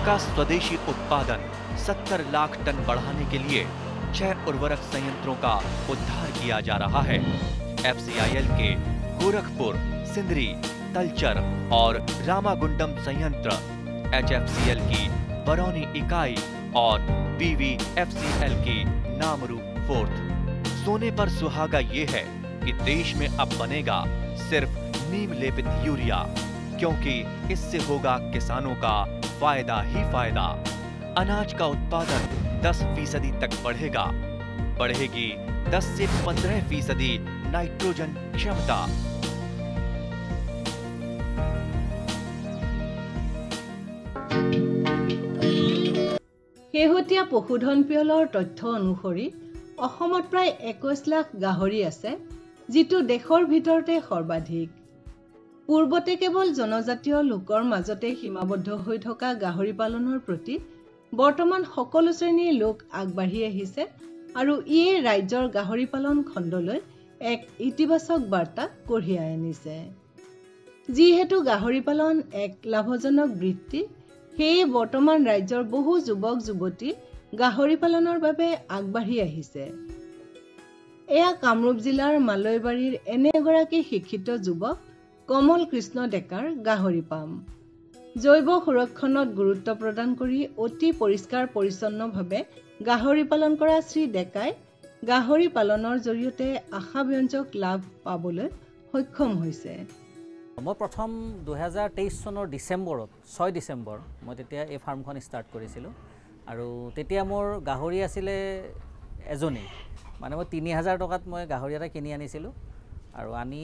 का स्वदेशी उत्पादन 70 लाख टन बढ़ाने के लिए 6 उर्वरक संयंत्रों का उद्धार किया जा रहा है। FCIL के गोरखपुर, सिंदरी, तलचर और रामागुंडम संयंत्र, HFCL की बरौनी इकाई और BVFCL की नामरू फोर्थ। सोने पर सुहागा ये है कि देश में अब बनेगा सिर्फ नीम लेपित यूरिया, क्योंकि इससे होगा किसानों का फायदा ही फायदा। अनाज का उत्पादन 10% तक बढ़ेगा। बढ़ेगी 10 से 15% नाइट्रोजन क्षमता। শেহতীয়া পশুধন পিয়লৰ তথ্য অনুসৰি অসমত প্ৰায় 21 লাখ গাহৰি আছে, যিটো দেশৰ ভিতৰতে সৰ্বাধিক। পূৰ্বতে কেৱল জনজাতীয় লোকৰ মাজতে সীমাবদ্ধ হৈ থকা গাহৰি পালনৰ প্ৰতি বৰ্তমান সকলো শ্ৰেণীৰ লোক আগবাঢ়ি আহিছে আৰু ইয়ে ৰাজ্যৰ গাহৰি পালন খণ্ডলৈ এক ইতিবাচক বাৰ্তা কঢ়িয়াই আনিছে। যিহেতু গাহৰি পালন এক লাভজনক বৃত্তি, সেয়ে বৰ্তমান ৰাজ্যৰ বহু যুৱক যুৱতী গাহৰি পালনৰ বাবে আগবাঢ়ি আহিছে। এয়া কামৰূপ জিলাৰ মালৈবাৰীৰ এনে এগৰাকী শিক্ষিত যুৱক কমল কৃষ্ণ ডেকাৰ গাহৰি পাম। জৈৱ সুৰক্ষণত গুৰুত্ব প্ৰদান কৰি অতি পৰিষ্কাৰ পৰিচ্ছন্নভাৱে গাহৰি পালন কৰা শ্ৰী ডেকাই গাহৰি পালনৰ জৰিয়তে আশাব্যঞ্জক লাভ পাবলৈ সক্ষম হৈছে। মই প্ৰথম 2023 চনৰ ডিচেম্বৰত 6 ডিচেম্বৰ মই তেতিয়া এই ফাৰ্মখন ষ্টাৰ্ট কৰিছিলোঁ আৰু তেতিয়া মোৰ গাহৰি আছিলে এজনী, মানে মই 3000 টকাত মই গাহৰি এটা কিনি আনিছিলোঁ আৰু আনি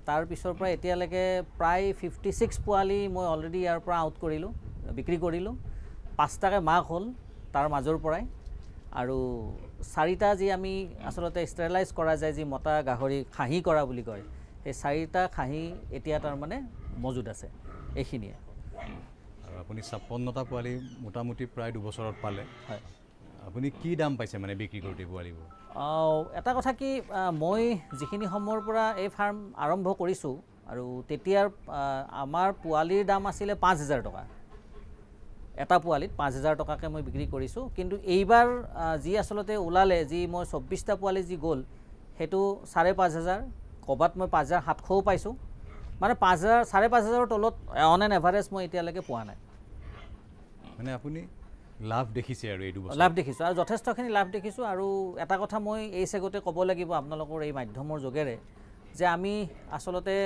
তাৰ পিছৰ পৰা এতিয়ালৈকে প্ৰায় 56 পোৱালি মই অলৰেডি ইয়াৰ পৰা আউট কৰিলোঁ, বিক্ৰী কৰিলোঁ। 5টাকৈ মাক হ'ল তাৰ মাজৰ পৰাই, আৰু 4টা যি আমি আচলতে ষ্টেৰিলাইজ কৰা যায়, যি মতা গাহৰি খাহী কৰা বুলি কয়, সেই 4টা খাহী এতিয়া তাৰমানে মজুদ আছে। এইখিনিয়ে। আৰু আপুনি 56টা পোৱালি মোটামুটি প্ৰায় 2 বছৰত পালে। হয়, আপুনি কি দাম পাইছে মানে বিক্ৰী কৰোঁতে পোৱালিবোৰ? এটা কথা কি, মই যিখিনি সময়ৰ পৰা এই ফাৰ্ম আৰম্ভ কৰিছোঁ আৰু তেতিয়াৰ আমাৰ পোৱালিৰ দাম আছিলে 5000 টকা। এটা পোৱালিত 5000 টকাকৈ মই বিক্ৰী কৰিছোঁ। কিন্তু এইবাৰ যি আচলতে ওলালে, যি মই 24টা পোৱালি যি গ'ল, সেইটো 5500, ক'ৰবাত মই 5700ও পাইছোঁ। মানে 5000, 5500ৰ তলত অন এন এভাৰেজ মই এতিয়ালৈকে পোৱা নাই। মানে আপুনি লাভ দেখিছে আৰু এই 2 বছৰ? লাভ দেখিছোঁ আৰু যথেষ্টখিনি লাভ দেখিছোঁ। আৰু এটা কথা মই এই চেগতে ক'ব লাগিব আপোনালোকৰ এই মাধ্যমৰ যোগেৰে, যে আমি আচলতে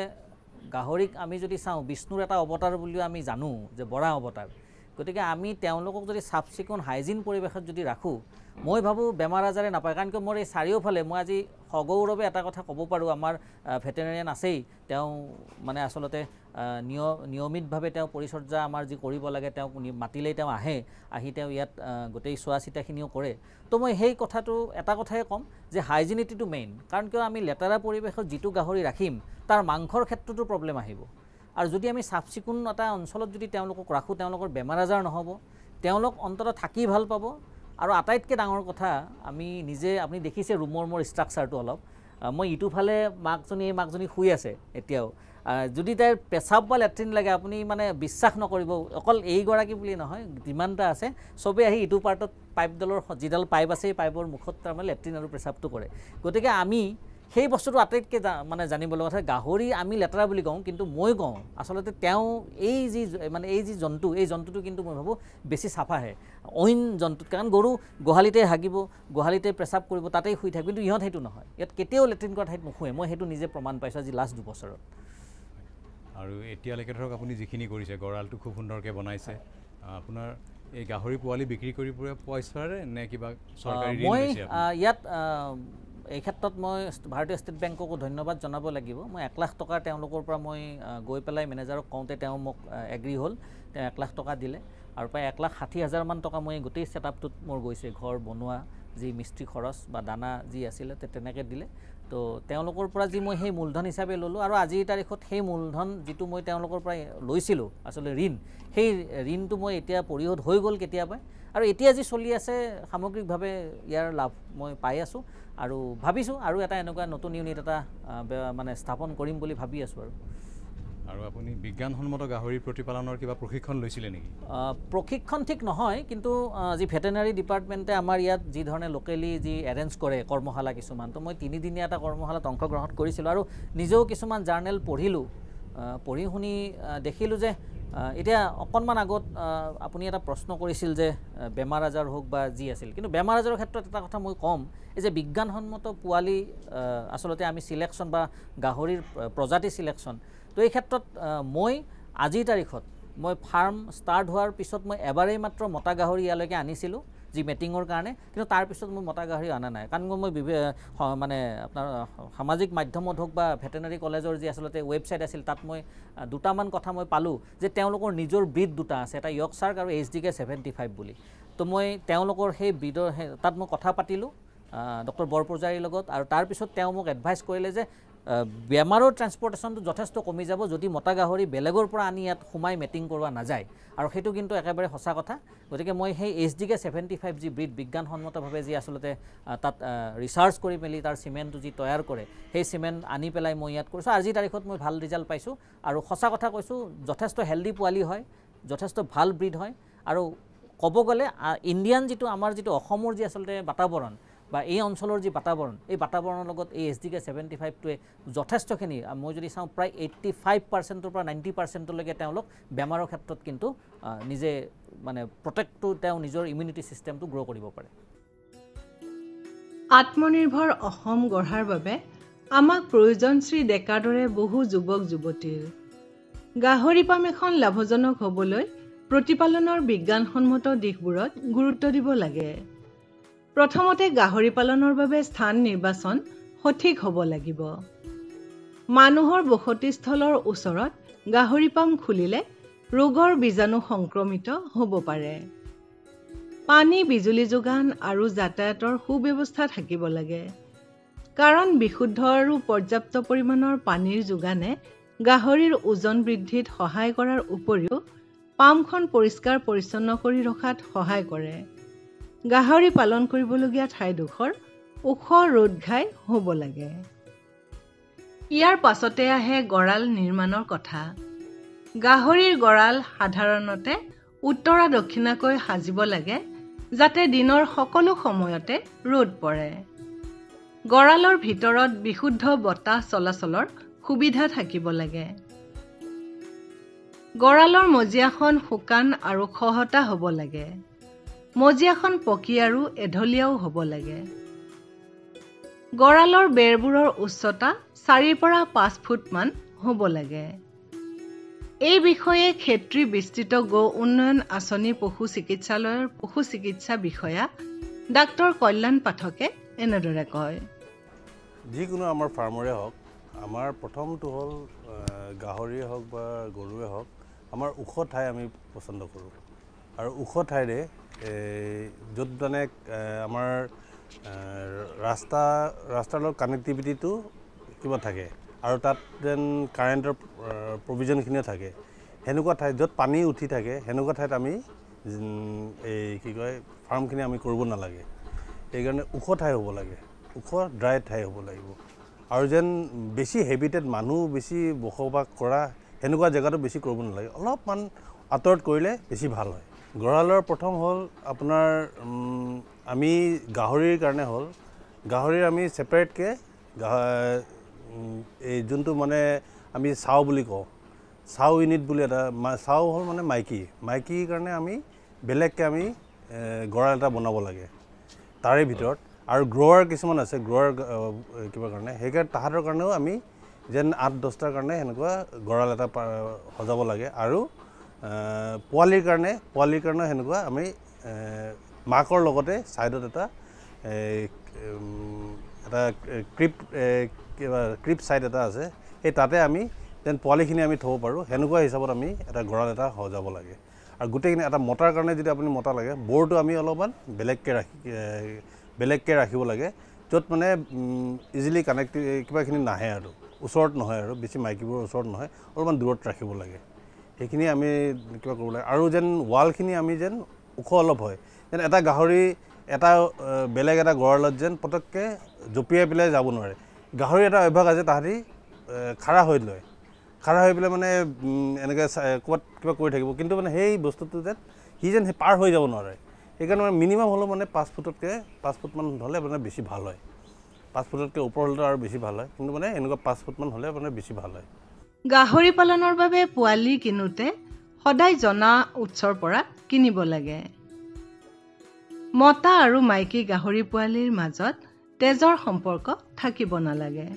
গাহৰিক আমি যদি চাওঁ, বিষ্ণুৰ এটা অৱতাৰ বুলিও আমি জানো, যে বৰা অৱতাৰ। গতিকে আমি তেওঁলোকক যদি চাফ চিকুণ হাইজিন পৰিৱেশত যদি ৰাখোঁ, মই ভাবোঁ বেমাৰ আজাৰে নাপায়। কাৰণ কি মোৰ এই চাৰিওফালে মই আজি সগৌৰৱে এটা কথা ক'ব পাৰোঁ, আমাৰ ভেটেৰিনেৰিয়ান আছেই, তেওঁ মানে আচলতে নিয়মিতভাৱে তেওঁ পৰিচৰ্যা আমাৰ যি কৰিব লাগে, তেওঁক মাতিলেই তেওঁ আহি তেওঁ ইয়াত গোটেই চোৱা চিতাখিনিও কৰে। তো মই সেই কথাটো এটা কথাই ক'ম যে হাইজিনিটিটো মেইন। কাৰণ কিয় আমি লেতেৰা পৰিৱেশত যিটো গাহৰি ৰাখিম, তাৰ মাংসৰ ক্ষেত্ৰতো প্ৰব্লেম আহিব। আৰু যদি আমি চাফ চিকুণ এটা অঞ্চলত যদি তেওঁলোকক ৰাখোঁ, তেওঁলোকৰ বেমাৰ আজাৰ নহ'ব, তেওঁলোক অন্ততঃ থাকি ভাল পাব। আৰু আটাইতকৈ ডাঙৰ কথা, আমি নিজে আপুনি দেখিছে ৰুমৰ মোৰ ষ্ট্ৰাকচাৰটো অলপ, মই ইটো ফালে মাকজনী, এই মাকজনী শুই আছে এতিয়াও। যদি তাইৰ পেচাব বা লেট্ৰিন লাগে, আপুনি মানে বিশ্বাস নকৰিব, অকল এইগৰাকী বুলি নহয়, যিমানটা আছে চবেই আহি ইটো পাৰ্টত পাইপডালৰ যিডাল পাইপ আছে, এই পাইপৰ মুখত তাৰমানে লেট্ৰিন আৰু পেচাবটো কৰে। গতিকে আমি সেই বস্তুটো আটাইতকৈ মানে জানিব লগা কথা। গাহৰি আমি লেতেৰা বুলি কওঁ, কিন্তু মই কওঁ আচলতে তেওঁ এই যি জন্তু, এই জন্তুটো কিন্তু মই ভাবোঁ বেছি চাফাহে অইন জন্তুত। কাৰণ গৰু গোহালিতে হাগিব, গোহালিতে পেচাব কৰিব, তাতেই শুই থাকিব, কিন্তু ইহঁত সেইটো নহয়। ইয়াত কেতিয়াও লেট্ৰিন কৰা ঠাইত নুশুৱে। মই সেইটো নিজে প্ৰমাণ পাইছোঁ আজি লাষ্ট 2 বছৰত। আৰু এতিয়ালৈকে ধৰক আপুনি যিখিনি কৰিছে, গঁৰালটো খুব সুন্দৰকৈ বনাইছে। আপোনাৰ এই গাহৰি পোৱালি বিক্ৰী কৰি পইচাৰে নে কিবা চৰকাৰী ঋণ লৈছে? মই ইয়াত এই ক্ষেত্ৰত মই ভাৰতীয় ষ্টেট বেংককো ধন্যবাদ জনাব লাগিব। মই 1 লাখ টকা তেওঁলোকৰ পৰা মই গৈ পেলাই মেনেজাৰক কওঁতে তেওঁ মোক এগ্ৰী হ'ল, তেওঁ 1 লাখ টকা দিলে। আৰু প্ৰায় 1,60,000 মান টকা মই গোটেই ছেটআপটোত মোৰ গৈছে, ঘৰ বনোৱা যি মিস্ত্ৰী খৰচ বা দানা যি আছিলে তেনেকৈ দিলে। তো তেওঁলোকৰ পৰা যি মই সেই মূলধন হিচাপে ল'লোঁ, আৰু আজিৰ তাৰিখত সেই মূলধন যিটো মই তেওঁলোকৰ পৰা লৈছিলোঁ আচলতে ঋণ, সেই ঋণটো মই এতিয়া পৰিশোধ হৈ গ'ল কেতিয়াবাই। আৰু এতিয়া যি চলি আছে সামগ্ৰিকভাৱে ইয়াৰ লাভ মই পাই আছোঁ, আৰু ভাবিছোঁ আৰু এটা এনেকুৱা নতুন ইউনিট এটা মানে স্থাপন কৰিম বুলি ভাবি আছোঁ। আৰু আৰু আপুনি বিজ্ঞানসন্মত গাহৰি প্ৰতিপালনৰ কিবা প্ৰশিক্ষণ লৈছিলে নেকি? প্ৰশিক্ষণ ঠিক নহয়, কিন্তু যি ভেটেনাৰী ডিপাৰ্টমেণ্টে আমাৰ ইয়াত যি ধৰণে লোকেলি যি এৰেঞ্জ কৰে কৰ্মশালা কিছুমান, তো মই 3 দিনীয়া এটা কৰ্মশালাত অংশগ্ৰহণ কৰিছিলোঁ আৰু নিজেও কিছুমান জাৰ্নেল পঢ়িলোঁ। পঢ়ি শুনি দেখিলোঁ যে এতিয়া অকণমান আগত আপুনি এটা প্ৰশ্ন কৰিছিল যে বেমাৰ আজাৰ হওক বা যি আছিল, কিন্তু বেমাৰ আজাৰৰ ক্ষেত্ৰত এটা কথা মই ক'ম, এই যে বিজ্ঞানসন্মত পোৱালি আচলতে আমি চিলেকশ্যন বা গাহৰিৰ প্ৰজাতি চিলেকশ্যন, তো এই ক্ষেত্ৰত মই আজিৰ তাৰিখত মই ফাৰ্ম ষ্টাৰ্ট হোৱাৰ পিছত মই এবাৰেই মাত্ৰ মতা গাহৰি ইয়ালৈকে আনিছিলোঁ যি মেটিঙৰ কাৰণে, কিন্তু তাৰপিছত মই মতা গাহৰি অনা নাই। কাৰণ মই মানে আপোনাৰ সামাজিক মাধ্যমত হওক বা ভেটেনাৰী কলেজৰ যি আচলতে ৱেবছাইট আছিল, তাত মই দুটামান কথা মই পালোঁ যে তেওঁলোকৰ নিজৰ ব্ৰিড দুটা আছে, এটা য়ৰ্কশ্বায়াৰ আৰু HDK 75 বুলি। তো মই তেওঁলোকৰ সেই ব্ৰিডৰ তাত মই কথা পাতিলোঁ ডক্টৰ বৰপূজাৰীৰ লগত, আৰু তাৰপিছত তেওঁ মোক এডভাইচ কৰিলে যে বেমাৰৰ ট্ৰান্সপৰ্টেশ্যনটো যথেষ্ট কমি যাব যদি মতা গাহৰি বেলেগৰ পৰা আনি ইয়াত সোমাই মেটিং কৰোৱা নাযায়, আৰু সেইটো কিন্তু একেবাৰে সঁচা কথা। গতিকে মই সেই HDK 75 যি ব্ৰিড বিজ্ঞানসন্মতভাৱে যি আচলতে তাত ৰিচাৰ্চ কৰি মেলি তাৰ চিমেণ্টটো যি তৈয়াৰ কৰে, সেই চিমেণ্ট আনি পেলাই মই ইয়াত কৰিছোঁ। আজিৰ তাৰিখত মই ভাল ৰিজাল্ট পাইছোঁ, আৰু সঁচা কথা কৈছোঁ যথেষ্ট হেল্ডি পোৱালি হয়, যথেষ্ট ভাল ব্ৰিড হয়। আৰু ক'ব গ'লে ইণ্ডিয়ান যিটো আমাৰ যিটো অসমৰ যি আচলতে বাতাবৰণ বা এই অঞ্চলৰ যি বাতাবৰণ, এই বাতাবৰণৰ লগত এই HDK 75টোৱে যথেষ্টখিনি, মই যদি চাওঁ প্ৰায় 85%ৰ পৰা 90%লৈকে তেওঁলোক বেমাৰৰ ক্ষেত্ৰত কিন্তু নিজে মানে প্ৰটেক্টটো তেওঁ নিজৰ ইমিউনিটি ছিষ্টেমটো গ্ৰ' কৰিব পাৰে। আত্মনিৰ্ভৰ অসম গঢ়াৰ বাবে আমাক প্ৰয়োজন শ্ৰী ডেকাৰ দৰে বহু যুৱক যুৱতীৰ। গাহৰি পাম এখন লাভজনক হ'বলৈ প্ৰতিপালনৰ বিজ্ঞানসন্মত দিশবোৰত গুৰুত্ব দিব লাগে। প্ৰথমতে গাহৰি পালনৰ বাবে স্থান নিৰ্বাচন সঠিক হ'ব লাগিব। মানুহৰ বসতিস্থলৰ ওচৰত গাহৰি পাম খুলিলে ৰোগৰ বীজাণু সংক্ৰমিত হ'ব পাৰে। পানী, বিজুলী যোগান আৰু যাতায়াতৰ সুব্যৱস্থা থাকিব লাগে, কাৰণ বিশুদ্ধ আৰু পৰ্যাপ্ত পৰিমাণৰ পানীৰ যোগানে গাহৰিৰ ওজন বৃদ্ধিত সহায় কৰাৰ উপৰিও পামখন পৰিষ্কাৰ পৰিচ্ছন্ন কৰি ৰখাত সহায় কৰে। গাহৰি পালন কৰিবলগীয়া ঠাইডোখৰ ওখ ৰ'দ ঘাই হ'ব লাগে। ইয়াৰ পাছতে আহে গঁৰাল নিৰ্মাণৰ কথা। গাহৰিৰ গঁৰাল সাধাৰণতে উত্তৰা দক্ষিণাকৈ সাজিব লাগে, যাতে দিনৰ সকলো সময়তে ৰ'দ পৰে। গঁৰালৰ ভিতৰত বিশুদ্ধ বতাহ চলাচলৰ সুবিধা থাকিব লাগে। গঁৰালৰ মজিয়াখন শুকান আৰু খহটা হ'ব লাগে। মজিয়াখন পকী আৰু এঢলীয়াও হ'ব লাগে। গঁৰালৰ বেৰবোৰৰ উচ্চতা 4 পৰা 5 ফুটমান হ'ব লাগে। এই বিষয়ে ক্ষেত্ৰী বিস্তৃত গো উন্নয়ন আঁচনি পশু চিকিৎসালয়ৰ পশু চিকিৎসা বিষয়া ডাক্তৰ কল্যাণ পাঠকে এনেদৰে কয়। যিকোনো আমাৰ ফাৰ্মৰে হওক, আমাৰ প্ৰথমটো হ'ল গাহৰিয়ে হওক বা গৰুৱে হওক, আমাৰ ওখ ঠাই আমি পচন্দ কৰোঁ। আৰু ওখ ঠাইৰে য'ত মানে আমাৰ ৰাস্তাৰ লগত কানেক্টিভিটিটো কিবা থাকে, আৰু তাত যেন কাৰেণ্টৰ প্ৰভিজনখিনিও থাকে, সেনেকুৱা ঠাইত য'ত পানী উঠি থাকে সেনেকুৱা ঠাইত আমি এই কি কয় ফাৰ্মখিনি আমি কৰিব নালাগে। সেইকাৰণে ওখ ঠাই হ'ব লাগে, ওখ ড্ৰাই ঠাই হ'ব লাগিব। আৰু যেন বেছি হেবিটেড মানুহ বেছি বসবাস কৰা সেনেকুৱা জেগাটো বেছি কৰিব নালাগে, অলপমান আঁতৰত কৰিলে বেছি ভাল হয়। গঁৰালৰ প্ৰথম হ'ল আপোনাৰ আমি গাহৰিৰ কাৰণে হ'ল গাহৰিৰ আমি ছেপাৰেটকৈ এই যোনটো মানে আমি চাও বুলি কওঁ, চাও ইউনিট বুলি এটা, চাও হ'ল মানে মাইকীৰ কাৰণে আমি বেলেগকৈ আমি গঁৰাল এটা বনাব লাগে তাৰে ভিতৰত। আৰু গ্ৰ'ৱাৰ কিছুমান আছে, গ্ৰ'ৱাৰ কিবা কাৰণে, সেইকাৰণে তাহাঁতৰ কাৰণেও আমি যেন 8-10টাৰ কাৰণে সেনেকুৱা গঁৰাল এটা সজাব লাগে। আৰু পোৱালিৰ কাৰণে সেনেকুৱা আমি মাকৰ লগতে ছাইডত এটা ক্ৰিপ ছাইড এটা আছে, সেই তাতে আমি যেন পোৱালিখিনি আমি থ'ব পাৰোঁ, সেনেকুৱা হিচাপত আমি এটা গঁৰাল এটা সজাব লাগে। আৰু গোটেইখিনি এটা মতাৰ কাৰণে যদি আপুনি মতা লাগে, বৰটো আমি অলপমান বেলেগকৈ ৰাখিব লাগে, য'ত মানে ইজিলি কিবাখিনি নাহে আৰু ওচৰত নহয়, আৰু বেছি মাইকীবোৰৰ ওচৰত নহয়, অলপমান দূৰত ৰাখিব লাগে। সেইখিনি আমি কিবা কৰিব লাগে। আৰু যেন ৱালখিনি আমি যেন ওখ অলপ হয়, যেন এটা গাহৰি এটা বেলেগ এটা গঁৰালত যেন পটককৈ জঁপিয়াই পেলাই যাব নোৱাৰে। গাহৰি এটা অভ্যাস আছে, তাহাঁতি খাৰা হৈ লয়, খাৰা হৈ পেলাই মানে এনেকৈ ক'ৰবাত কিবা কৰি থাকিব, কিন্তু মানে সেই বস্তুটো যেন সি যেন পাৰ হৈ যাব নোৱাৰে। সেইকাৰণে মানে মিনিমাম হ'লেও মানে 5 ফুটতকৈ 5 ফুটমান হ'লে মানে বেছি ভাল হয়। 5 ফুটতকৈ ওপৰ হ'লেতো আৰু বেছি ভাল হয়, কিন্তু মানে এনেকুৱা 5 ফুটমান হ'লে মানে বেছি ভাল হয়। গাহৰি পালনৰ বাবে পোৱালি কিনোতে সদায় জনা উৎসৰ পৰা কিনিব লাগে। মতা আৰু মাইকী গাহৰি পোৱালিৰ মাজত তেজৰ সম্পৰ্ক থাকিব নালাগে।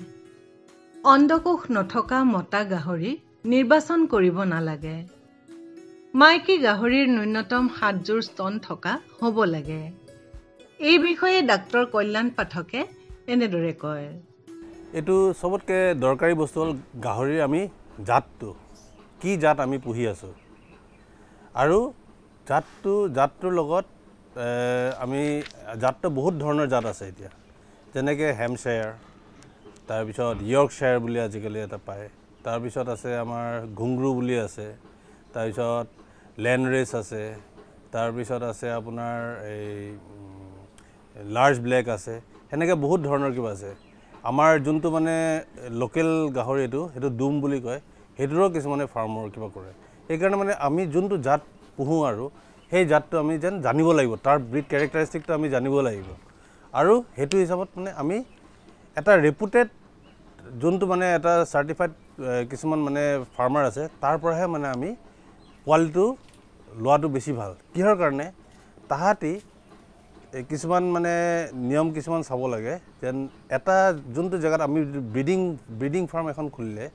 অণ্ডকোষ নথকা মতা গাহৰি নিৰ্বাচন কৰিব নালাগে। মাইকী গাহৰিৰ ন্যূনতম 7 যোৰ স্তন থকা হ'ব লাগে। এই বিষয়ে ডাক্তৰ কল্যাণ পাঠকে এনেদৰে কয়। এইটো চবতকৈ দৰকাৰী বস্তু হ'ল গাহৰিৰ আমি জাতটো, কি জাত আমি পুহি আছোঁ, আৰু জাতটোৰ লগত আমি জাতটো বহুত ধৰণৰ জাত আছে এতিয়া, যেনেকৈ হেমশ্বেয়াৰ, তাৰপিছত য়ৰ্কশ্বায়াৰ বুলি আজিকালি এটা পায়, তাৰপিছত আছে আমাৰ ঘুংগ্ৰু বুলি আছে, তাৰপিছত লেণ্ডৰেচ আছে, তাৰপিছত আছে আপোনাৰ এই লাৰ্জ ব্লেক আছে, সেনেকৈ বহুত ধৰণৰ কিবা আছে। আমাৰ যোনটো মানে লোকেল গাহৰি সেইটো ডুম বুলি কয়, সেইটোৰো কিছুমানে ফাৰ্মৰ কিবা কৰে। সেইকাৰণে মানে আমি যোনটো জাত পুহোঁ আৰু সেই জাতটো আমি যেন জানিব লাগিব, তাৰ ব্ৰিড কেৰেক্টাৰিষ্টিকটো আমি জানিব লাগিব, আৰু সেইটো হিচাপত মানে আমি এটা ৰেপুটেড যোনটো মানে এটা চাৰ্টিফাইড কিছুমান মানে ফাৰ্মাৰ আছে, তাৰ পৰাহে মানে আমি পোৱালিটো লোৱাটো বেছি ভাল। কিহৰ কাৰণে? তাহাঁতি কিছুমান মানে নিয়ম কিছুমান চাব লাগে, যেন এটা যোনটো জেগাত আমি ব্ৰিডিং ফাৰ্ম এখন খুলিলে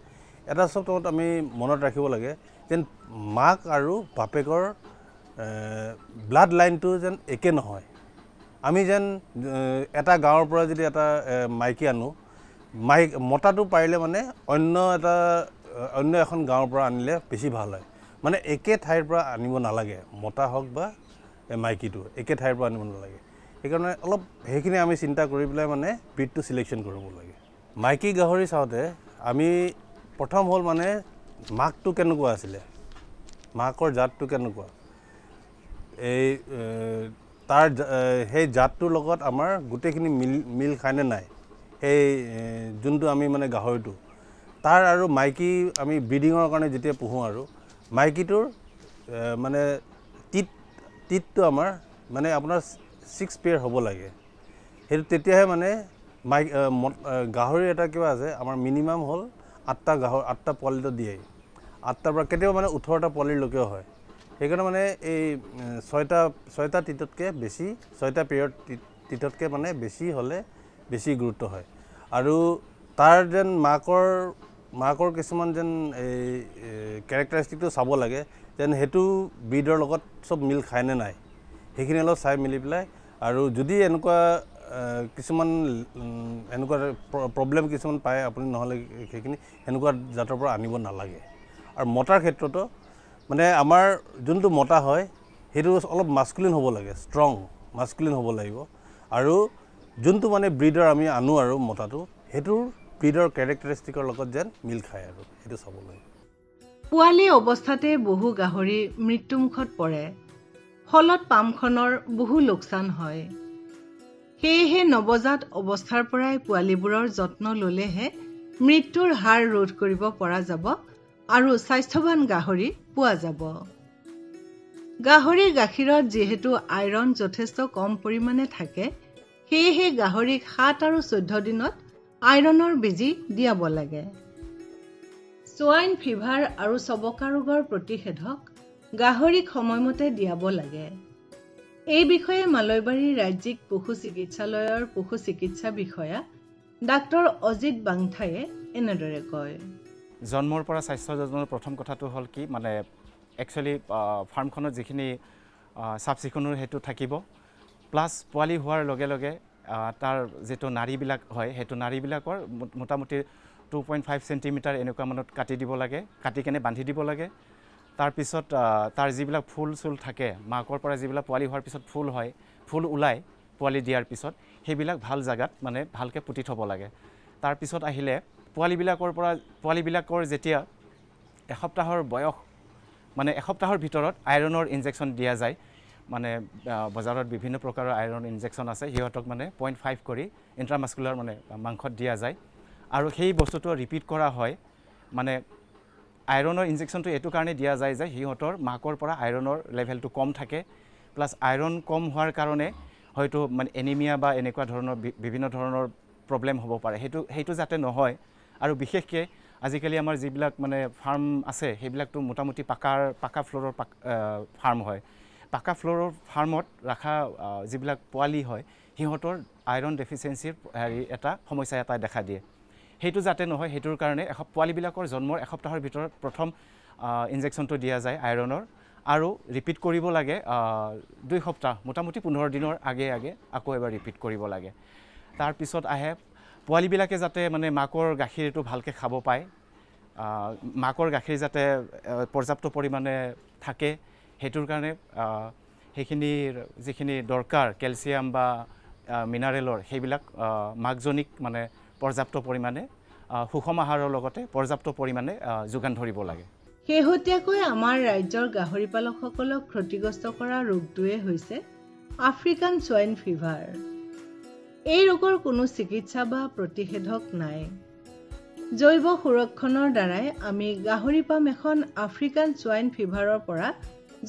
এটা চবত আমি মনত ৰাখিব লাগে যেন মাক আৰু বাপেকৰ ব্লাড লাইনটো যেন একে নহয়। আমি যেন এটা গাঁৱৰ পৰা যদি এটা মাইকী আনো, মতাটো পাৰিলে মানে অন্য এখন গাঁৱৰ পৰা আনিলে বেছি ভাল হয়। মানে একে ঠাইৰ পৰা আনিব নালাগে, মতা হওক বা মাইকীটো একে ঠাইৰ পৰা আনিব নালাগে। সেইকাৰণে অলপ সেইখিনি আমি চিন্তা কৰি পেলাই মানে ব্ৰিডটো চিলেকশ্যন কৰিব লাগে। মাইকী গাহৰি চাওঁতে আমি প্ৰথম হ'ল মানে মাকটো কেনেকুৱা আছিলে, মাকৰ জাতটো কেনেকুৱা, তাৰ সেই জাতটোৰ লগত আমাৰ গোটেইখিনি মিল খায়নে নাই, সেই যোনটো আমি মানে গাহৰিটো তাৰ আৰু মাইকী আমি ব্ৰিডিঙৰ কাৰণে যেতিয়া পুহোঁ আৰু মাইকীটোৰ মানে টিটটো আমাৰ মানে আপোনাৰ 6 পেয়াৰ হ'ব লাগে। সেইটো তেতিয়াহে মানে গাহৰি এটা কিবা আছে আমাৰ মিনিমাম হ'ল 8টা পোৱালিটো দিয়ে, 8টাৰ পৰা কেতিয়াবা মানে 18টা পোৱালিলৈকেও হয়। সেইকাৰণে মানে এই 6টা টিটতকৈ বেছি, 6টা পেয়াৰ টিটতকৈ মানে বেছি হ'লে বেছি গুৰুত্ব হয়। আৰু তাৰ যেন মাকৰ কিছুমান যেন এই কেৰেক্টাৰিষ্টিকটো চাব লাগে, যেন সেইটো ব্ৰিডৰ লগত চব মিল খায়নে নাই, সেইখিনি অলপ চাই মেলি পেলাই। আৰু যদি এনেকুৱা কিছুমান এনেকুৱা প্ৰব্লেম কিছুমান পায় আপুনি, নহ'লে সেইখিনি সেনেকুৱা জাতৰ পৰা আনিব নালাগে। আৰু মতাৰ ক্ষেত্ৰতো মানে আমাৰ যোনটো মতা হয় সেইটো অলপ মাস্কুলিন হ'ব লাগে, ষ্ট্ৰং মাস্কুলিন হ'ব লাগিব। আৰু যোনটো মানে ব্ৰিডৰ আমি আনো আৰু মতাটো সেইটোৰ ব্ৰিডৰ কেৰেক্টাৰিষ্টিকৰ লগত যেন মিল খায় আৰু সেইটো চাব লাগে। পোৱালি অৱস্থাতে বহু গাহৰি মৃত্যুমুখত পৰে, ফলত পামখনৰ বহু লোকচান হয়। সেয়েহে নৱজাত অৱস্থাৰ পৰাই পোৱালিবোৰৰ যত্ন ল'লেহে মৃত্যুৰ হাৰ ৰোধ কৰিব পৰা যাব আৰু স্বাস্থ্যৱান গাহৰি পোৱা যাব। গাহৰিৰ গাখীৰত যিহেতু আইৰণ যথেষ্ট কম পৰিমাণে থাকে, সেয়েহে গাহৰিক 7 আৰু 14 দিনত আইৰণৰ বেজী দিয়াব লাগে। সোৱাইন ফিভাৰ আৰু চবকা ৰোগৰ প্ৰতিষেধক গাহৰিক সময়মতে দিয়াব লাগে। এই বিষয়ে মালৈবাৰী ৰাজ্যিক পশু চিকিৎসালয়ৰ পশু চিকিৎসা বিষয়া ডাক্তৰ অজিত বাংথায়ে এনেদৰে কয়। জন্মৰ পৰা স্বাস্থ্য যত্নৰ প্ৰথম কথাটো হ'ল কি, মানে একচুৱেলি ফাৰ্মখনত যিখিনি চাফ চিকুণৰ সেইটো থাকিব, প্লাছ পোৱালি হোৱাৰ লগে লগে তাৰ যিটো নাড়ীবিলাক হয় সেইটো নাড়ীবিলাকৰ মোটামুটি 2.5 চেণ্টিমিটাৰ এনেকুৱা মানত কাটি দিব লাগে, কাটি কেনে বান্ধি দিব লাগে। তাৰপিছত তাৰ যিবিলাক ফুল চুল থাকে, মাকৰ পৰা যিবিলাক পোৱালি হোৱাৰ পিছত ফুল ওলায় পোৱালি দিয়াৰ পিছত, সেইবিলাক ভাল জেগাত মানে ভালকৈ পুতি থ'ব লাগে। তাৰপিছত আহিলে পোৱালিবিলাকৰ যেতিয়া এসপ্তাহৰ বয়স, মানে এসপ্তাহৰ ভিতৰত আইৰণৰ ইনজেকশ্যন দিয়া যায়। মানে বজাৰত বিভিন্ন প্ৰকাৰৰ আইৰণ ইনজেকশ্যন আছে, সিহঁতক মানে 0.5 কৰি ইণ্ট্ৰামাস্কুলাৰ মানে মাংসত দিয়া যায়। আৰু সেই বস্তুটো ৰিপিট কৰা হয় মানে আইৰণৰ ইনজেকশ্যনটো এইটো কাৰণে দিয়া যায় যে সিহঁতৰ মাকৰ পৰা আইৰণৰ লেভেলটো কম থাকে প্লাছ আইৰণ কম হোৱাৰ কাৰণে হয়তো মানে এনিমিয়া বা এনেকুৱা ধৰণৰ বিভিন্ন ধৰণৰ প্ৰব্লেম হ'ব পাৰে সেইটো যাতে নহয় আৰু বিশেষকৈ আজিকালি আমাৰ যিবিলাক মানে ফাৰ্ম আছে সেইবিলাকতো মোটামুটি পাকা ফ্ল'ৰৰ ফাৰ্ম হয় পাকা ফ্ল'ৰৰ ফাৰ্মত ৰখা যিবিলাক পোৱালি হয় সিহঁতৰ আইৰণ ডেফিচিয়েঞ্চিৰ এটা সমস্যা এটা দেখা দিয়ে সেইটো যাতে নহয় সেইটোৰ কাৰণে পোৱালিবিলাকৰ জন্মৰ এসপ্তাহৰ ভিতৰত প্ৰথম ইনজেকশ্যনটো দিয়া যায় আইৰণৰ আৰু ৰিপিট কৰিব লাগে 2 সপ্তাহ মোটামুটি 15 দিনৰ আগে আকৌ এবাৰ ৰিপিট কৰিব লাগে তাৰপিছত আহে পোৱালিবিলাকে যাতে মানে মাকৰ গাখীৰটো ভালকৈ খাব পায় মাকৰ গাখীৰ যাতে পৰ্যাপ্ত পৰিমাণে থাকে সেইটোৰ কাৰণে সেইখিনিৰ যিখিনি দৰকাৰ কেলছিয়াম বা মিনাৰেলৰ সেইবিলাক মাকজনীক মানে পৰ্যাপ্ত পৰিমাণে সুষম আহাৰৰ লগতে পৰ্যাপ্ত পৰিমাণে যোগান ধৰিব লাগে শেহতীয়াকৈ আমাৰ ৰাজ্যৰ গাহৰি পালকসকলক ক্ষতিগ্ৰস্ত কৰা ৰোগটোৱে হৈছে আফ্ৰিকান সোৱাইন ফিভাৰ এই ৰোগৰ কোনো চিকিৎসা বা প্ৰতিষেধক নাই জৈৱ সুৰক্ষণৰ দ্বাৰাই আমি গাহৰি পাম এখন আফ্ৰিকান সোৱাইন ফিভাৰৰ পৰা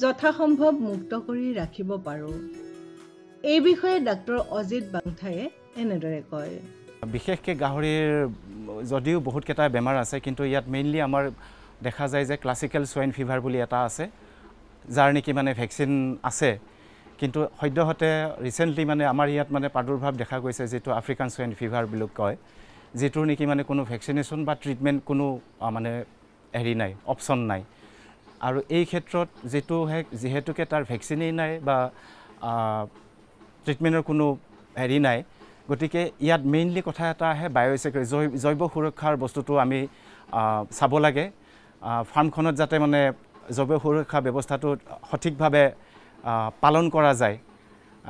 যথাসম্ভৱ মুক্ত কৰি ৰাখিব পাৰোঁ এই বিষয়ে ডাক্তৰ অজিত বাংথায়ে এনেদৰে কয় বিশেষকৈ গাহৰিৰ যদিও বহুতকেইটা বেমাৰ আছে কিন্তু ইয়াত মেইনলি আমাৰ দেখা যায় যে ক্লাছিকেল সোৱাইন ফিভাৰ বুলি এটা আছে যাৰ নেকি মানে ভেকচিন আছে কিন্তু সদ্যহতে ৰিচেণ্টলি মানে আমাৰ ইয়াত মানে প্ৰাদুৰ্ভাৱ দেখা গৈছে যিটো আফ্ৰিকান সোৱাইন ফিভাৰ বুলি কয় যিটোৰ নেকি মানে কোনো ভেকচিনেশ্যন বা ট্ৰিটমেণ্ট কোনো মানে নাই অপশ্যন নাই আৰু এই ক্ষেত্ৰত যিহেতুকে তাৰ ভেকচিনেই নাই বা ট্ৰিটমেণ্টৰ কোনো নাই গতিকে ইয়াত মেইনলি কথা এটা আহে বায়'চিকিউৰিটি জৈৱ সুৰক্ষাৰ বস্তুটো আমি চাব লাগে ফাৰ্মখনত যাতে মানে জৈৱ সুৰক্ষা ব্যৱস্থাটো সঠিকভাৱে পালন কৰা যায়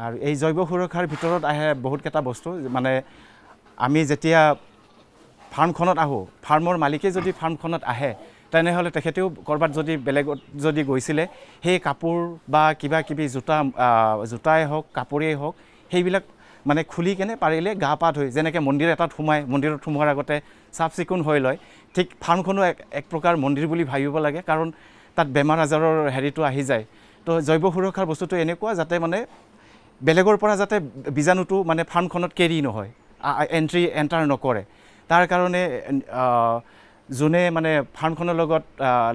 আৰু এই জৈৱ সুৰক্ষাৰ ভিতৰত আহে বহুতকেইটা বস্তু মানে আমি যেতিয়া ফাৰ্মখনত আহোঁ ফাৰ্মৰ মালিকে যদি ফাৰ্মখনত আহে তেনেহ'লে তেখেতেও ক'ৰবাত যদি বেলেগত যদি গৈছিলে সেই কাপোৰ বা কিবা কিবি জোতাই হওক কাপোৰেই হওক সেইবিলাক মানে খুলি কেনে পাৰিলে গা পা ধুই যেনেকৈ মন্দিৰ এটাত মন্দিৰত সোমোৱাৰ আগতে চাফ চিকুণ হৈ লয় ঠিক ফাৰ্মখনো এক প্ৰকাৰ মন্দিৰ বুলি ভাবিব লাগে কাৰণ তাত বেমাৰ আজাৰৰ হেৰিটো আহি যায় তো জৈৱ সুৰক্ষাৰ বস্তুটো এনেকুৱা যাতে মানে বেলেগৰ পৰা যাতে বীজাণুটো মানে ফাৰ্মখনত কেৰি নহয় এণ্টাৰ নকৰে তাৰ কাৰণে যোনে মানে ফাৰ্মখনৰ লগত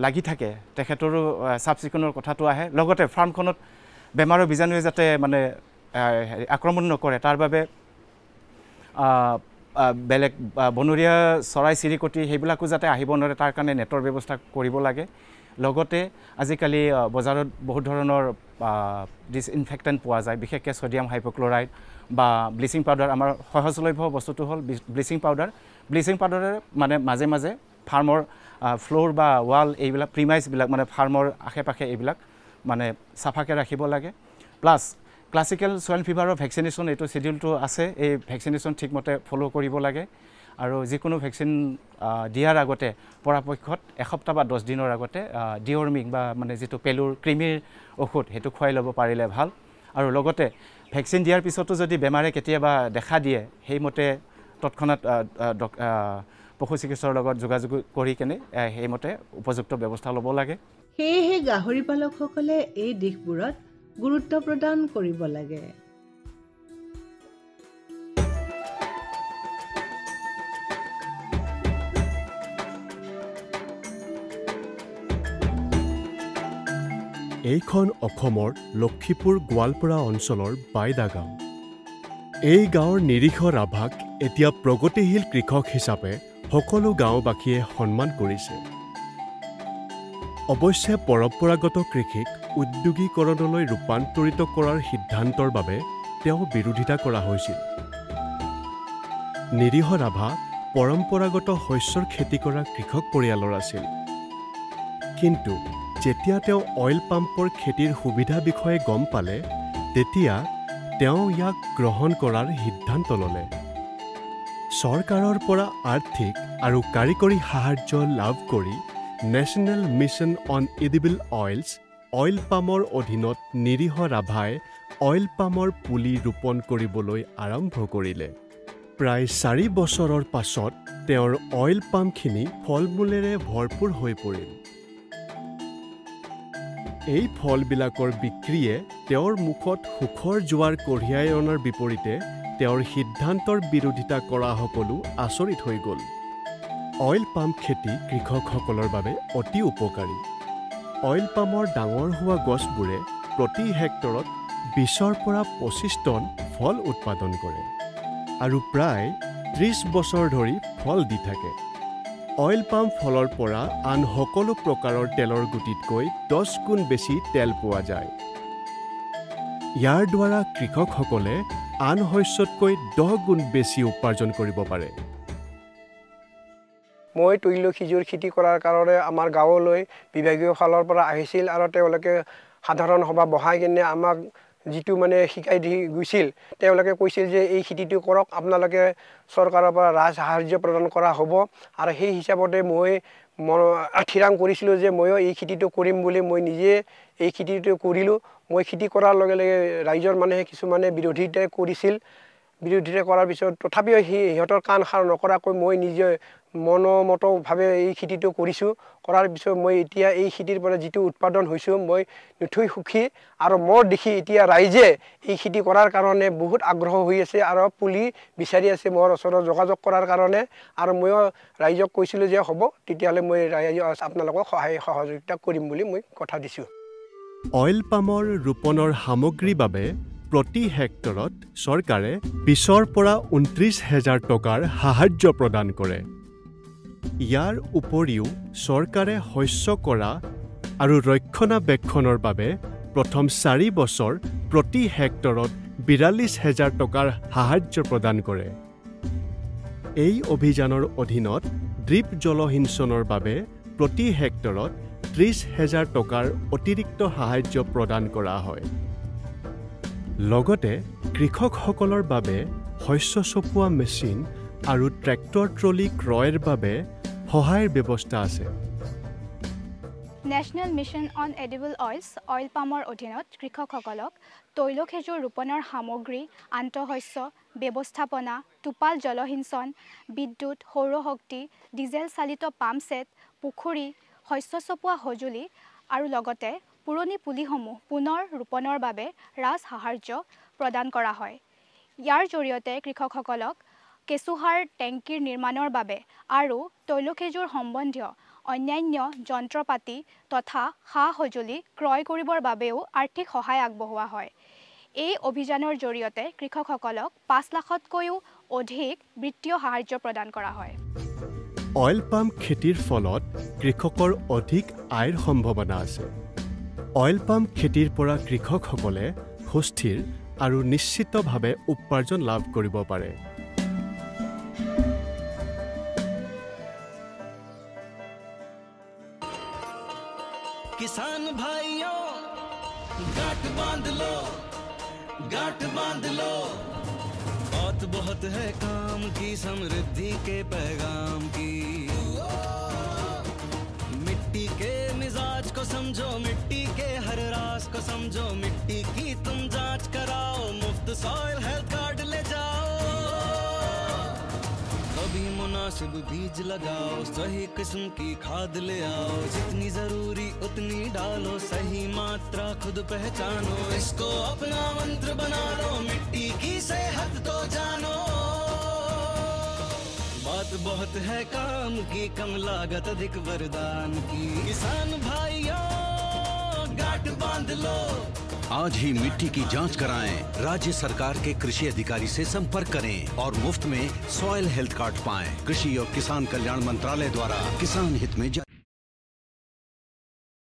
লাগি থাকে তেখেতৰো চাফ চিকুণৰ কথাটো আহে লগতে ফাৰ্মখনত বেমাৰৰ বীজাণুৱে যাতে মানে আক্ৰমণ নকৰে তাৰ বাবে বেলেগ বনৰীয়া চৰাই চিৰিকটি সেইবিলাকো যাতে আহিব নোৱাৰে তাৰ কাৰণে নেটৰ ব্যৱস্থা কৰিব লাগে লগতে আজিকালি বজাৰত বহুত ধৰণৰ ডিছইনফেক্টেণ্ট পোৱা যায় বিশেষকৈ ছডিয়াম হাইপ'ক্লৰাইড বা ব্লিচিং পাউডাৰ আমাৰ সহজলভ্য বস্তুটো হ'ল ব্লিচিং পাউডাৰে মানে মাজে মাজে ফাৰ্মৰ ফ্ল'ৰ বা ৱাল এইবিলাক প্ৰিমাইজবিলাক মানে ফাৰ্মৰ আশে পাশে এইবিলাক মানে চাফাকৈ ৰাখিব লাগে প্লাছ ক্লাছিকেল সোৱাইন ফিভাৰৰ ভেকচিনেশ্যন এইটো চিডিউলটো আছে এই ভেকচিনেশ্যন ঠিকমতে ফ'ল' কৰিব লাগে আৰু যিকোনো ভেকচিন দিয়াৰ আগতে পৰাপক্ষত এসপ্তাহ বা 10 দিনৰ আগতে ডিৱৰ্মিং বা মানে যিটো পেলুৰ কৃমিৰ ঔষধ সেইটো খুৱাই ল'ব পাৰিলে ভাল আৰু লগতে ভেকচিন দিয়াৰ পিছতো যদি বেমাৰে কেতিয়াবা দেখা দিয়ে সেইমতে তৎক্ষণাত পশু চিকিৎসকৰ লগত যোগাযোগ কৰি কেনে সেইমতে উপযুক্ত ব্যৱস্থা ল'ব লাগে সেয়েহে গাহৰি পালকসকলে এই দিশবোৰত গুৰুত্ব প্ৰদান কৰিব লাগে এইখন অসমৰ লক্ষীপুৰ গোৱালপাৰা অঞ্চলৰ বাইদা গাঁও এই গাঁৱৰ নিৰীহ ৰাভাক এতিয়া প্ৰগতিশীল কৃষক হিচাপে সকলো গাঁওবাসীয়ে সন্মান কৰিছে অৱশ্যে পৰম্পৰাগত কৃষিক উদ্যোগীকৰণলৈ ৰূপান্তৰিত কৰাৰ সিদ্ধান্তৰ বাবে তেওঁ বিৰোধিতা কৰা হৈছিল নিৰীহ ৰাভা পৰম্পৰাগত শস্যৰ খেতি কৰা কৃষক পৰিয়ালৰ আছিল কিন্তু যেতিয়া তেওঁ অইল পাম্পৰ খেতিৰ সুবিধা বিষয়ে গম পালে তেতিয়া তেওঁ ইয়াক গ্ৰহণ কৰাৰ সিদ্ধান্ত ল'লে চৰকাৰৰ পৰা আৰ্থিক আৰু কাৰিকৰী সাহায্য লাভ কৰি national mission on edible oils oil পামৰ অধীনত নিৰীহ ৰাভাই অইল পামৰ পুলি ৰোপণ কৰিবলৈ আৰম্ভ কৰিলে প্ৰায় 4 বছৰৰ পাছত তেওঁৰ অইল পামখিনি ফলমূলেৰে ভৰপূৰ হৈ পৰিল এই ফলবিলাকৰ বিক্ৰীয়ে তেওঁৰ মুখত সুখৰ জোৱাৰ কঢ়িয়াই অনাৰ বিপৰীতে তেওঁৰ সিদ্ধান্তৰ বিৰোধিতা কৰা সকলো আচৰিত হৈ গ'ল। অইল পাম খেতি কৃষকসকলৰ বাবে অতি উপকাৰী। অইল পামৰ ডাঙৰ হোৱা গছবোৰে প্ৰতি হেক্টৰত 20 পৰা 25 টন ফল উৎপাদন কৰে আৰু প্ৰায় 30 বছৰ ধৰি ফল দি থাকে। অইল পাম ফলৰ পৰা আন সকলো প্ৰকাৰৰ তেলৰ গুটিতকৈ 10 গুণ বেছি তেল পোৱা যায়। ইয়াৰ দ্বাৰা কৃষকসকলে আন শস্যতকৈ 10 গুণ বেছি উপাৰ্জন কৰিব পাৰে। মই তৈল খিজুৰ খেতি কৰাৰ কাৰণে আমাৰ গাঁৱলৈ বিভাগীয় ফালৰ পৰা আহিছিল আৰু তেওঁলোকে সাধাৰণ সভা বহাই কিনে আমাক যিটো মানে শিকাই দি গৈছিল। তেওঁলোকে কৈছিল যে এই খেতিটো কৰক, আপোনালোকে চৰকাৰৰ পৰা ৰাজ সাহায্য প্ৰদান কৰা হ'ব। আৰু সেই হিচাপতে মই ঠিৰাং কৰিছিলোঁ যে ময়ো এই খেতিটো কৰিম বুলি। মই নিজে এই খেতিটো কৰিলোঁ। মই খেতি কৰাৰ লগে লগে ৰাইজৰ মানুহে কিছুমানে বিৰোধিতা কৰিছিল। বিৰোধিতা কৰাৰ পিছত তথাপিও সিহঁতৰ কাণ সাৰ নকৰাকৈ মই নিজে মনোমতভাৱে এই খেতিটো কৰিছোঁ। কৰাৰ পিছত মই এতিয়া এই খেতিৰ পৰা যিটো উৎপাদন হৈছোঁ মই নথৈ সুখী। আৰু মোৰ দেখি এতিয়া ৰাইজে এই খেতি কৰাৰ কাৰণে বহুত আগ্ৰহ হৈ আছে আৰু পুলি বিচাৰি আছে মোৰ ওচৰত যোগাযোগ কৰাৰ কাৰণে। আৰু ময়ো ৰাইজক কৈছিলোঁ যে হ'ব, তেতিয়াহ'লে মই আপোনালোকক সহায় সহযোগিতা কৰিম বুলি মই কথা দিছোঁ। অইল পামৰ ৰোপণৰ সামগ্ৰীৰ বাবে প্ৰতি হেক্টৰত চৰকাৰে 20 পৰা 29,000 টকাৰ সাহায্য প্ৰদান কৰে। ইয়াৰ উপৰিও চৰকাৰে শস্য কৰা আৰু ৰক্ষণাবেক্ষণৰ বাবে প্ৰথম 4 বছৰ প্ৰতি হেক্টৰত 42,000 টকাৰ সাহায্য প্ৰদান কৰে। এই অভিযানৰ অধীনত ড্ৰিপ জলসিঞ্চনৰ বাবে প্ৰতি হেক্টৰত 30,000 টকাৰ অতিৰিক্ত সাহায্য প্ৰদান কৰা হয়। লগতে কৃষকসকলৰ বাবে শস্য চপোৱা মেচিন আৰু ট্ৰেক্টৰ ট্ৰলি ক্ৰয়ৰ বাবে সহায়ৰ ব্যৱস্থা আছে। National mission on edible oils oil পামৰ অধীনত কৃষকসকলক তৈল খেজুৰ ৰোপণৰ সামগ্ৰী, আন্তঃশস্য ব্যৱস্থাপনা, টোপাল জলসিঞ্চন, বিদ্যুৎ, সৌৰশক্তি, ডিজেল চালিত পাম্প ছেট, পুখুৰী, শস্য চপোৱা সঁজুলি আৰু লগতে পুৰণি পুলিসমূহ পুনৰ ৰোপণৰ বাবে ৰাজ সাহায্য প্ৰদান কৰা হয়। ইয়াৰ জৰিয়তে কৃষকসকলক কেঁচুসাৰ টেংকিৰ নিৰ্মাণৰ বাবে আৰু তৈল খেজুৰ সম্বন্ধীয় অন্যান্য যন্ত্ৰপাতি তথা সা সঁজুলি ক্ৰয় কৰিবৰ বাবেও আৰ্থিক সহায় আগবঢ়োৱা হয়। এই অভিযানৰ জৰিয়তে কৃষকসকলক 5 লাখতকৈও অধিক বিত্তীয় সাহায্য প্ৰদান কৰা হয়। অইল পাম খেতিৰ ফলত কৃষকৰ অধিক আয়ৰ সম্ভাৱনা আছে। অইল পাম খেতিৰ পৰা কৃষকসকলে সুস্থিৰ আৰু নিশ্চিতভাৱে উপাৰ্জন লাভ কৰিব পাৰে। किसान भाइयों गांठ बांध लो, गांठ बांध लो। बहुत है काम की, समृद्धि के पैगाम की। मिट्टी के मिजाज को समझो, मिट्टी के हर राज को समझो। मिट्टी की तुम जांच कराओ, मुफ्त सॉइल हेल्थ कार्ड ले जाओ। कभी मुनासिब बीज लगाओ, सही किस्म की खाद ले आओ। जितनी जरूरी उतनी डालो, सही मात्रा खुद पहचानो। इसको अपना मंत्र बना लो, मिट्टी की सेहत तो जानो। बात बहुत है काम की, कम लागत अधिक वरदान की। किसान भाइयों गांठ बांध लो। आज ही मिट्टी की जांच कराएं। राज्य सरकार के कृषि अधिकारी से संपर्क करें और मुफ्त में सॉइल हेल्थ कार्ड पाएं। कृषि और किसान कल्याण मंत्रालय द्वारा किसान हित में